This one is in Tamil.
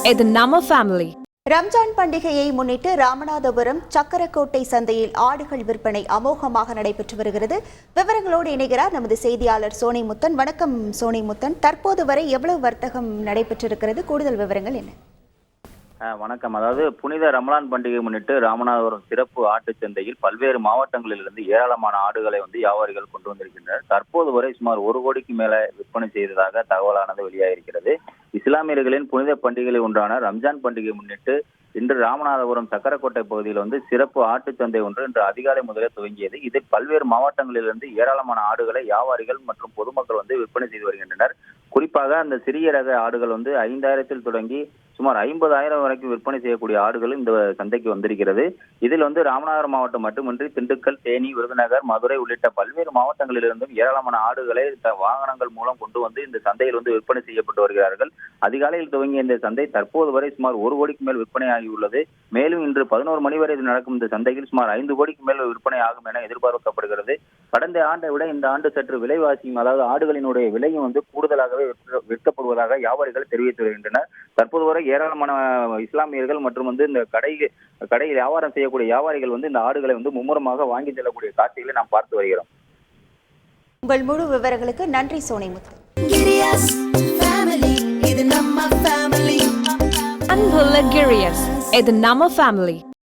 இது நம்ம ஃபேமிலி. ரம்ஜான் பண்டிகையை முன்னிட்டு ராமநாதபுரம் சக்கரக்கோட்டை சந்தையில் ஆடுகள் விற்பனை அமோகமாக நடைபெற்று வருகிறது. விவரங்களோடு இணைகிறார் நமது செய்தியாளர் சோனிமுத்தன். வணக்கம் சோனிமுத்தன், தற்போது வரை எவ்வளவு வர்த்தகம் நடைபெற்றிருக்கிறது? கூடுதல் விவரங்கள் என்ன? வணக்கம். அதாவது புனித ரமலான் பண்டிகை முன்னிட்டு ராமநாதபுரம் சிறப்பு ஆட்டுச் சந்தையில் பல்வேறு மாவட்டங்களிலிருந்து ஏராளமான ஆடுகளை வியாபாரிகள் கொண்டு வந்திருக்கின்றனர். தற்போது வரை சுமார் 1 கோடிக்கு மேல விற்பனை செய்ததாக தகவலானது வெளியாகிருக்கிறது. இஸ்லாமியர்களின் புனித பண்டிகை ஒன்றான ரம்ஜான் பண்டிகை முன்னிட்டு இன்று ராமநாதபுரம் சக்கரக்கோட்டை பகுதியில் சிறப்பு ஆட்டுச் சந்தை ஒன்று இன்று அதிகாலை முதலே துவங்கியது. இதில் பல்வேறு மாவட்டங்களிலிருந்து ஏராளமான ஆடுகளை வியாபாரிகள் மற்றும் பொதுமக்கள் விற்பனை செய்து வருகின்றனர். குறிப்பாக அந்த சிறிய ரக ஆடுகள் 5,000 தொடங்கி சுமார் 50,000 வரைக்கும் விற்பனை செய்யக்கூடிய ஆடுகள் இந்த சந்தைக்கு வந்திருக்கிறது. இதில் ராமநாதபுரம் மாவட்டம் மட்டுமின்றி திண்டுக்கல், தேனி, விருதுநகர், மதுரை உள்ளிட்ட பல்வேறு மாவட்டங்களிலிருந்தும் ஏராளமான ஆடுகளை வாகனங்கள் மூலம் கொண்டு இந்த சந்தையில் விற்பனை செய்யப்பட்டு வருகிறார்கள். அதிகாலையில் துவங்கிய இந்த சந்தை தற்போது வரை சுமார் 1 கோடிக்கு மேல் விற்பனை ஆகியுள்ளது. மேலும் இன்று 11 மணி வரை நடக்கும் இந்த சந்தையில் சுமார் 5 கோடிக்கு மேல் விற்பனை ஆகும் என எதிர்பார்க்கப்படுகிறது. கடந்த ஆண்டை விட இந்த ஆண்டு சற்று விலைவாசியும், அதாவது ஆடுகளினுடைய விலையும் கூடுதலாகவே விற்கப்படுவதாக வியாபாரிகள் தெரிவித்து வருகின்றனர். தற்போது வரை ஏராளமான இஸ்லாமியர்கள் மற்றும் இந்த கடையில் வியாபாரம் செய்யக்கூடிய வியாபாரிகள் இந்த ஆடுகளை மும்முரமாக வாங்கி செல்லக்கூடிய காட்சிகளை நாம் பார்த்து வருகிறோம். உங்கள் முழு விவரங்களுக்கு நன்றி சோனிமுத்து. அன்புள்ள கிரியஸ், இது நம்ம ஃபேமிலி.